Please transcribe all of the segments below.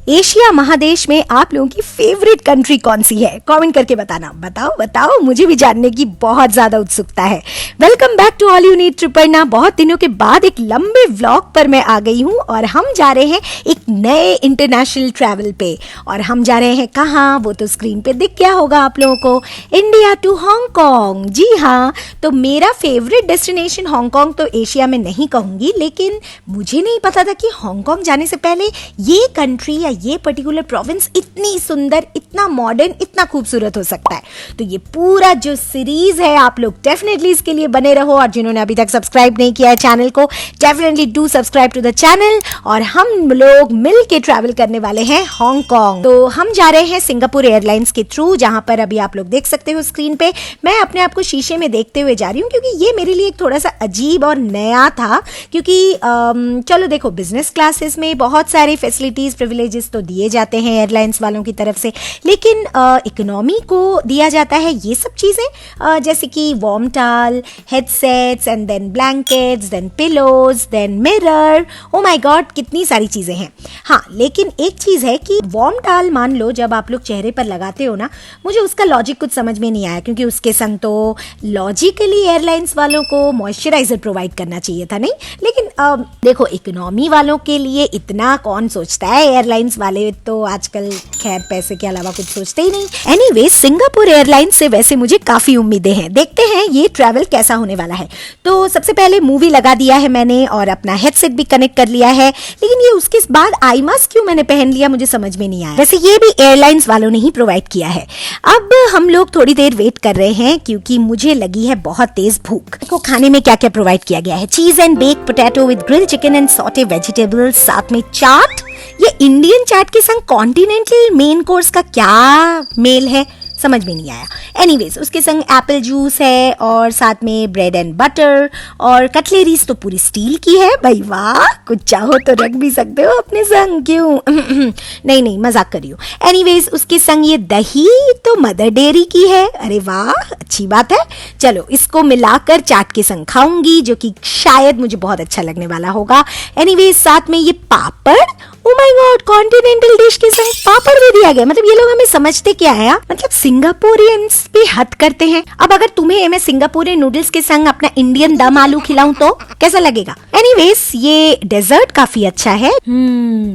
Asia महादेश में आप लोगों की फेवरेट कंट्री कौन सी है? कमेंट करके बताना। बताओ बताओ, मुझे भी जानने की बहुत ज्यादा उत्सुकता है। Welcome back to all you need Triparna. बहुत दिनों के बाद एक लंबे व्लॉग पर मैं आ गई हूँ और हम जा रहे हैं एक नए इंटरनेशनल ट्रैवल पे। और हम जा रहे हैं कहाँ, वो तो स्क्रीन पे दिख गया होगा आप लोगों को। India to Hong Kong. जी हाँ, तो मेरा फेवरेट डेस्टिनेशन हांगकांग तो एशिया में नहीं कहूँगी, लेकिन मुझे नहीं पता था कि हांगकांग जाने से पहले ये कंट्री या ये पर्टिकुलर प्रोविंस इतनी सुंदर, इतना मॉडर्न, इतना खूबसूरत हो सकता है। तो ये पूरा जो सीरीज है, आप लोग डेफिनेटली इसके लिए बने रहो। और जिन्होंने अभी तक सब्सक्राइब नहीं किया है चैनल को, definitely do subscribe to the channel. और हम लोग मिल के ट्रैवल करने वाले हैं हांगकांग। तो हम जा रहे हैं सिंगापुर एयरलाइंस के थ्रू, जहां पर अभी आप लोग देख सकते हो स्क्रीन पे। मैं अपने आप को शीशे में देखते हुए जा रही हूँ, क्योंकि ये मेरे लिए एक थोड़ा सा अजीब और नया था। क्योंकि चलो देखो, बिजनेस क्लासेस में बहुत सारे फैसिलिटीज, प्रिविलेजेस तो दिए जाते हैं एयरलाइंस वालों की तरफ से, लेकिन इकोनॉमी को दिया जाता है ये सब चीज़ें, जैसे कि warm towel, headsets and then blankets, then pillows, then mirror. Oh my God, कितनी सारी चीज़ें हैं। हाँ, लेकिन एक चीज़ है कि वार्म टॉवल मान लो जब आप लोग चेहरे पर लगाते हो ना, मुझे उसका लॉजिक कुछ समझ में नहीं आया, क्योंकि उसके संग तो लॉजिकली एयरलाइंस वालों को मॉइस्चराइजर प्रोवाइड करना चाहिए था, नहीं? लेकिन देखो, इकोनॉमी वालों के लिए इतना कौन सोचता है? एयरलाइंस वाले तो आजकल खैर पैसे के अलावा कुछ सोचते ही नहीं। एनीवेज, सिंगापुर एयरलाइंस से वैसे मुझे काफी उम्मीदें हैं। देखते हैं ये ट्रैवल कैसा होने वाला है। तो सबसे पहले मूवी लगा दिया है मैंने और अपना हेडसेट भी कनेक्ट कर लिया है, लेकिन ये उसके बाद आई मास्क क्यों मैंने पहन लिया, मुझे समझ में नहीं आया। वैसे ये भी एयरलाइंस वालों ने ही प्रोवाइड किया है। अब हम लोग थोड़ी देर वेट कर रहे हैं, क्योंकि मुझे लगी है बहुत तेज भूख। देखो खाने में क्या क्या प्रोवाइड किया गया है। Cheese and bake potato with grilled chicken and saute vegetables, साथ में चाट। ये इंडियन चाट के संग कॉन्टिनेंटल मेन कोर्स का क्या मेल है, समझ में नहीं आया। एनीवेज, उसके संग एप्पल जूस है और साथ में ब्रेड एंड बटर, और कटलेरीज तो पूरी स्टील की है। भाई वाह, कुछ चाहो तो रख भी सकते हो अपने संग, क्यों? नहीं नहीं, मजाक कर रही हूँ। एनीवेज, उसके संग ये दही तो मदर डेयरी की है। अरे वाह, अच्छी बात है। चलो, इसको मिलाकर चाट के संग खाऊंगी, जो कि शायद मुझे बहुत अच्छा लगने वाला होगा। एनीवेज, साथ में ये पापड़। Oh my god, continental dish के संग पापड़ भी दिया गया। मतलब ये लोग हमें समझते क्या है? मतलब सिंगापुरियंस भी हद करते हैं। अब अगर तुम्हें मैं सिंगापुरियन नूडल्स के संग अपना इंडियन दम आलू खिलाऊं तो कैसा लगेगा? एनीवेज, ये डेजर्ट काफी अच्छा है।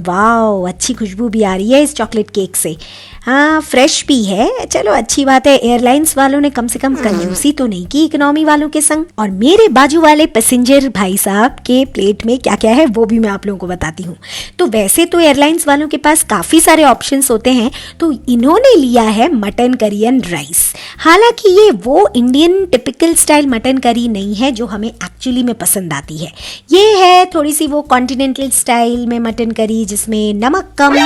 वाओ, अच्छी खुशबू भी आ रही है इस चॉकलेट केक से। हाँ, फ्रेश भी है। चलो, अच्छी बात है। एयरलाइंस वालों ने कम से कम कंजूसी तो नहीं की इकोनॉमी वालों के संग। और मेरे बाजू वाले पैसेंजर भाई साहब के प्लेट में क्या क्या है वो भी मैं आप लोगों को बताती हूँ। तो वैसे तो एयरलाइंस वालों के पास काफी सारे ऑप्शंस होते हैं, तो इन्होंने लिया है मटन करी एंड राइस। हालांकि ये वो Indian typical style mutton curry नहीं है जो हमें एक्चुअली में पसंद आती है। ये है थोड़ी सी वो कॉन्टिनेंटल स्टाइल में मटन करी, जिसमें नमक कम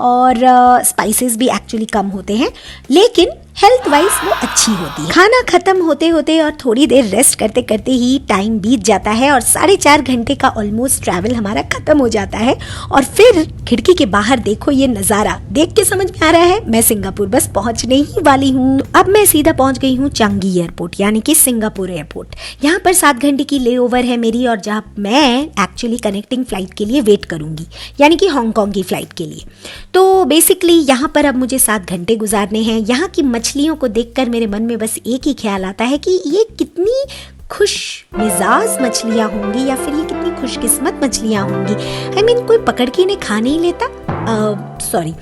और स्पाइसेस भी एक्चुअली कम होते हैं, लेकिन हेल्थ वाइज वो अच्छी होती है। खाना खत्म होते होते और थोड़ी देर रेस्ट करते करते ही टाइम बीत जाता है और 4.5 घंटे का ऑलमोस्ट ट्रैवल हमारा खत्म हो जाता है। और फिर खिड़की के बाहर देखो ये नजारा, देख के समझ में आ रहा है मैं सिंगापुर बस पहुंचने ही वाली हूँ। अब मैं सीधा पहुंच गई हूँ चांगी एयरपोर्ट, यानी कि सिंगापुर एयरपोर्ट। यहाँ पर 7 घंटे की ले ओवर है मेरी, और जहाँ मैं एक्चुअली कनेक्टिंग फ्लाइट के लिए वेट करूंगी, यानी कि हांगकांग की फ्लाइट के लिए। तो बेसिकली यहाँ पर अब मुझे 7 घंटे गुजारने हैं। यहाँ की मछलियों को देखकर मेरे मन में बस एक ही ख्याल आता है कि ये कितनी खुश मिजाज मछलियाँ होंगी, या फिर ये कितनी खुशकिस्मत मछलियाँ होंगी। I mean, कोई पकड़ के इन्हें खा नहीं लेता। सॉरी,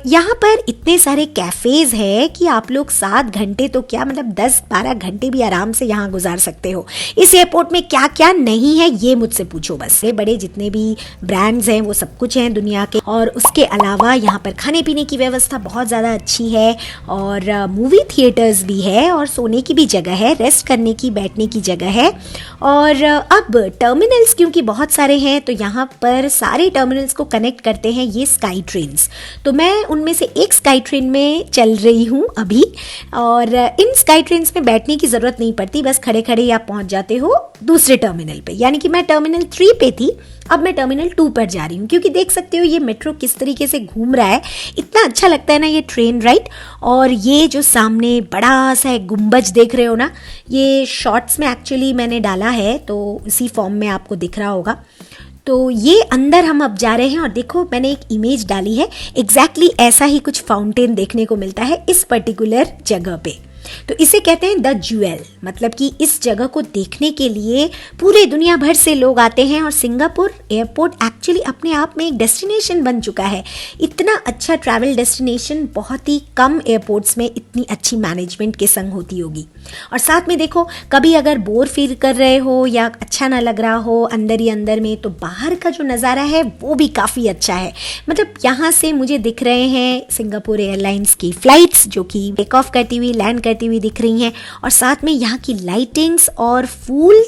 यहाँ पर इतने सारे कैफ़ेज़ हैं कि आप लोग 7 घंटे तो क्या, मतलब 10-12 घंटे भी आराम से यहाँ गुजार सकते हो। इस एयरपोर्ट में क्या क्या नहीं है ये मुझसे पूछो बस। बड़े जितने भी ब्रांड्स हैं वो सब कुछ हैं दुनिया के, और उसके अलावा यहाँ पर खाने पीने की व्यवस्था बहुत ज़्यादा अच्छी है, और मूवी थिएटर्स भी है, और सोने की भी जगह है, रेस्ट करने की, बैठने की जगह है। और अब टर्मिनल्स क्योंकि बहुत सारे हैं, तो यहाँ पर सारे टर्मिनल्स को कनेक्ट करते हैं ये स्काई ट्रेन्स। तो मैं उनमें से एक स्काई ट्रेन में चल रही हूँ अभी, और इन स्काई ट्रेन्स में बैठने की ज़रूरत नहीं पड़ती, बस खड़े खड़े आप पहुँच जाते हो दूसरे टर्मिनल पे। यानी कि मैं टर्मिनल 3 पे थी, अब मैं टर्मिनल 2 पर जा रही हूँ, क्योंकि देख सकते हो ये मेट्रो किस तरीके से घूम रहा है। इतना अच्छा लगता है ना ये ट्रेन राइड। और ये जो सामने बड़ा सा एक गुंबज देख रहे हो ना, ये शॉर्ट्स में एक्चुअली मैंने डाला है, तो इसी फॉर्म में आपको दिख रहा होगा। तो ये अंदर हम अब जा रहे हैं और देखो मैंने एक इमेज डाली है, एग्जैक्टली ऐसा ही कुछ फाउंटेन देखने को मिलता है इस पर्टिकुलर जगह पे। तो इसे कहते हैं द ज्वेल, मतलब कि इस जगह को देखने के लिए पूरे दुनिया भर से लोग आते हैं और सिंगापुर एयरपोर्ट एक्चुअली अपने आप में एक डेस्टिनेशन बन चुका है। इतना अच्छा ट्रैवल डेस्टिनेशन बहुत ही कम एयरपोर्ट्स में इतनी अच्छी मैनेजमेंट के संग होती होगी। और साथ में देखो, कभी अगर बोर फील कर रहे हो या अच्छा ना लग रहा हो अंदर ही अंदर में, तो बाहर का जो नज़ारा है वो भी काफ़ी अच्छा है। मतलब यहाँ से मुझे दिख रहे हैं सिंगापुर एयरलाइंस की फ़्लाइट्स जो कि टेक ऑफ करती हुई लैंड करती हुई दिख रही हैं, और साथ में यहाँ की लाइटिंग्स और फूल,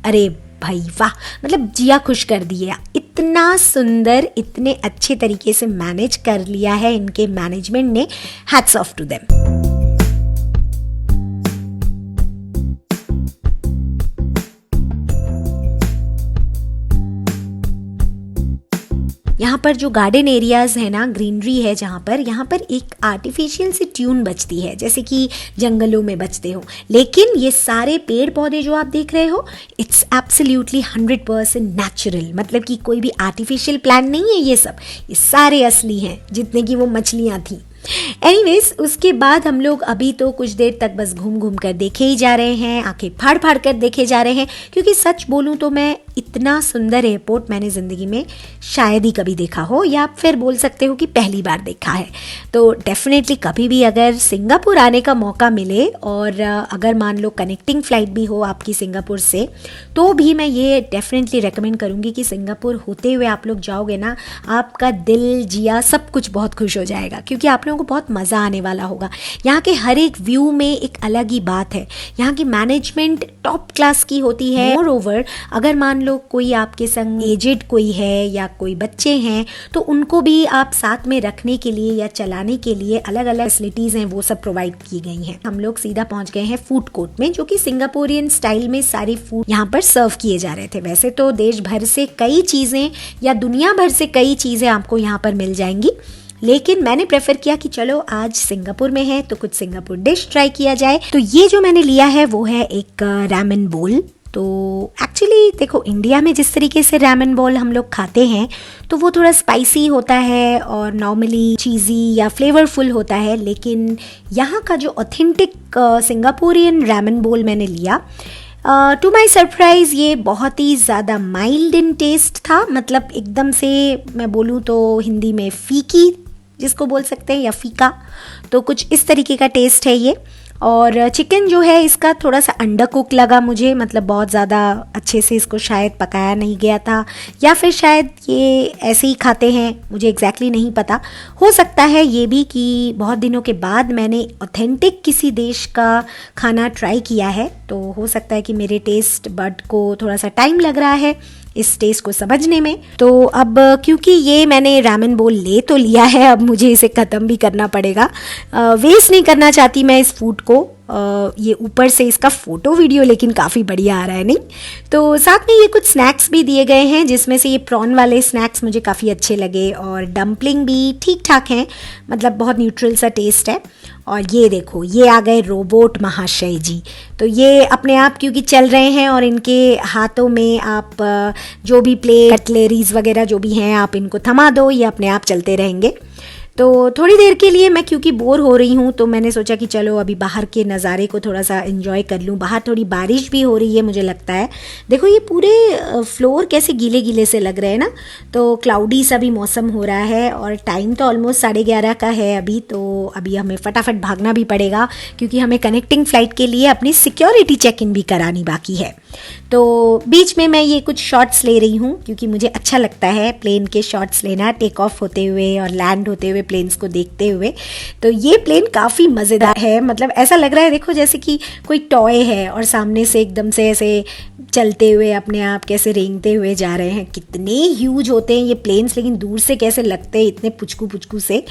अरे भाई वाह, मतलब जिया खुश कर दिया। इतना सुंदर, इतने अच्छे तरीके से मैनेज कर लिया है इनके मैनेजमेंट ने, हैट्स ऑफ टू देम। यहाँ पर जो गार्डन एरियाज़ है ना, ग्रीनरी है जहाँ पर, यहाँ पर एक आर्टिफिशियल सी ट्यून बजती है जैसे कि जंगलों में बजते हो, लेकिन ये सारे पेड़ पौधे जो आप देख रहे हो इट्स एब्सोल्युटली 100% नेचुरल, मतलब कि कोई भी आर्टिफिशियल प्लांट नहीं है ये सब, ये सारे असली हैं जितने की वो मछलियाँ थी। एनीवेज, उसके बाद हम लोग अभी तो कुछ देर तक बस घूम घूम कर देखे ही जा रहे हैं, आंखें फाड़ फाड़ कर देखे जा रहे हैं, क्योंकि सच बोलूं तो मैं इतना सुंदर एयरपोर्ट मैंने ज़िंदगी में शायद ही कभी देखा हो, या फिर बोल सकते हो कि पहली बार देखा है। तो डेफिनेटली कभी भी अगर सिंगापुर आने का मौका मिले और अगर मान लो कनेक्टिंग फ़्लाइट भी हो आपकी सिंगापुर से, तो भी मैं ये डेफिनेटली रेकमेंड करूँगी कि सिंगापुर होते हुए आप लोग जाओगे ना, आपका दिल जिया सब कुछ बहुत खुश हो जाएगा, क्योंकि आप लोगों को बहुत मज़ा आने वाला होगा। यहाँ के हर एक व्यू में एक अलग ही बात है, यहाँ की मैनेजमेंट टॉप क्लास की होती है। मोर ओवर, अगर मान लो कोई आपके संग एजेड कोई है या कोई बच्चे हैं, तो उनको भी आप साथ में रखने के लिए या चलाने के लिए अलग अलग फैसिलिटीज़ हैं, वो सब प्रोवाइड की गई हैं। हम लोग सीधा पहुँच गए हैं फूड कोर्ट में, जो कि सिंगापुरियन स्टाइल में सारे फूड यहाँ पर सर्व किए जा रहे थे। वैसे तो देश भर से कई चीज़ें या दुनिया भर से कई चीज़ें आपको यहाँ पर मिल जाएंगी, लेकिन मैंने प्रेफर किया कि चलो आज सिंगापुर में है तो कुछ सिंगापुर डिश ट्राई किया जाए। तो ये जो मैंने लिया है वो है एक रैमन बोल। तो एक्चुअली देखो, इंडिया में जिस तरीके से रैमन बोल हम लोग खाते हैं तो वो थोड़ा स्पाइसी होता है और नॉर्मली चीज़ी या फ्लेवरफुल होता है, लेकिन यहाँ का जो ऑथेंटिक सिंगापुरियन रैमन बोल मैंने लिया, टू माई सरप्राइज़ ये बहुत ही ज़्यादा माइल्ड इन टेस्ट था। मतलब एकदम से मैं बोलूँ तो हिंदी में फीकी जिसको बोल सकते हैं, या फीका, तो कुछ इस तरीके का टेस्ट है ये। और चिकन जो है इसका थोड़ा सा अंडर कुक लगा मुझे, मतलब बहुत ज़्यादा अच्छे से इसको शायद पकाया नहीं गया था, या फिर शायद ये ऐसे ही खाते हैं, मुझे एग्जैक्टली नहीं पता। हो सकता है ये भी कि बहुत दिनों के बाद मैंने ऑथेंटिक किसी देश का खाना ट्राई किया है, तो हो सकता है कि मेरे टेस्ट बड को थोड़ा सा टाइम लग रहा है इस टेस्ट को समझने में। तो अब क्योंकि ये मैंने रामेन बोल ले तो लिया है, अब मुझे इसे ख़त्म भी करना पड़ेगा। वेस्ट नहीं करना चाहती मैं इस फूड को। ये ऊपर से इसका फ़ोटो वीडियो लेकिन काफ़ी बढ़िया आ रहा है, नहीं? तो साथ में ये कुछ स्नैक्स भी दिए गए हैं, जिसमें से ये प्रॉन वाले स्नैक्स मुझे काफ़ी अच्छे लगे, और डम्पलिंग भी ठीक ठाक हैं, मतलब बहुत न्यूट्रल सा टेस्ट है। और ये देखो, ये आ गए रोबोट महाशय जी। तो ये अपने आप क्योंकि चल रहे हैं और इनके हाथों में आप जो भी प्लेट कटलेरीज वगैरह जो भी हैं आप इनको थमा दो, ये अपने आप चलते रहेंगे। तो थोड़ी देर के लिए मैं क्योंकि बोर हो रही हूँ तो मैंने सोचा कि चलो अभी बाहर के नज़ारे को थोड़ा सा एंजॉय कर लूँ। बाहर थोड़ी बारिश भी हो रही है मुझे लगता है। देखो ये पूरे फ्लोर कैसे गीले गीले से लग रहे हैं ना, तो क्लाउडी सा भी मौसम हो रहा है और टाइम तो ऑलमोस्ट 11:30 का है अभी। तो अभी हमें फटाफट भागना भी पड़ेगा क्योंकि हमें कनेक्टिंग फ़्लाइट के लिए अपनी सिक्योरिटी चेक इन भी करानी बाकी है। तो बीच में मैं ये कुछ शॉट्स ले रही हूँ क्योंकि मुझे अच्छा लगता है प्लेन के शॉट्स लेना, टेक ऑफ होते हुए और लैंड होते हुए प्लेन्स को देखते हुए। तो ये प्लेन काफ़ी मज़ेदार है, मतलब ऐसा लग रहा है देखो जैसे कि कोई टॉय है और सामने से एकदम से ऐसे चलते हुए अपने आप कैसे रेंगते हुए जा रहे हैं। कितने ह्यूज होते हैं ये प्लेन्स, लेकिन दूर से कैसे लगते हैं इतने पुचकू पुचकू से।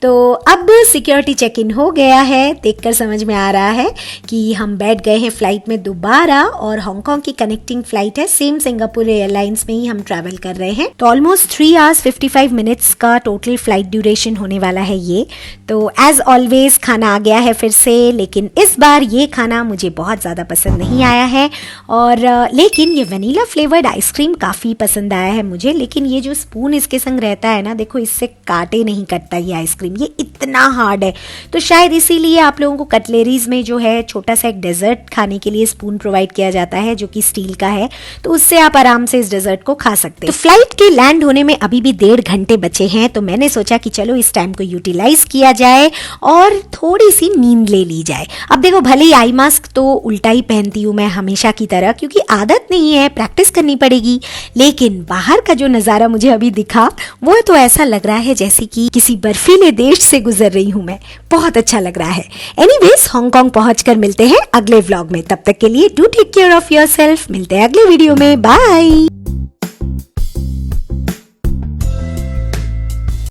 तो अब सिक्योरिटी चेक इन हो गया है, देखकर समझ में आ रहा है कि हम बैठ गए हैं फ़्लाइट में दोबारा, और हांगकांग की कनेक्टिंग फ़्लाइट है, सेम सिंगापुर एयरलाइंस में ही हम ट्रैवल कर रहे हैं। तो ऑलमोस्ट 3 hours 55 minutes का टोटल फ्लाइट ड्यूरेशन होने वाला है ये। तो एज ऑलवेज खाना आ गया है फिर से, लेकिन इस बार ये खाना मुझे बहुत ज़्यादा पसंद नहीं आया है। और लेकिन ये वनीला फ्लेवर्ड आइसक्रीम काफ़ी पसंद आया है मुझे। लेकिन ये जो स्पून इसके संग रहता है ना, देखो इससे काटे नहीं कटता ये आइसक्रीम, ये इतना हार्ड है। तो शायद इसीलिए आप लोगों को कटलेरीज में जो है छोटा सा एक डेजर्ट खाने के लिए स्पून प्रोवाइड किया जाता है जो कि स्टील का है, तो उससे आप आराम से इस डेजर्ट को खा सकते हैं। तो फ्लाइट के लैंड होने में अभी भी 1.5 घंटे बचे हैं, तो मैंने सोचा कि चलो इस टाइम को यूटिलाइज किया जाए और थोड़ी सी नींद ले ली जाए। अब देखो भले ही आई मास्क तो उल्टा ही पहनती हूँ मैं हमेशा की तरह, क्योंकि आदत नहीं है, प्रैक्टिस करनी पड़ेगी। लेकिन बाहर का जो नज़ारा मुझे अभी दिखा वो तो ऐसा लग रहा है जैसे कि किसी बर्फीले देश से गुजर रही हूँ मैं। बहुत अच्छा लग रहा है। एनीवेज हांगकांग पहुंचकर मिलते हैं अगले व्लॉग में। तब तक के लिए do take care of yourself. मिलते हैं अगले वीडियो में। बाय।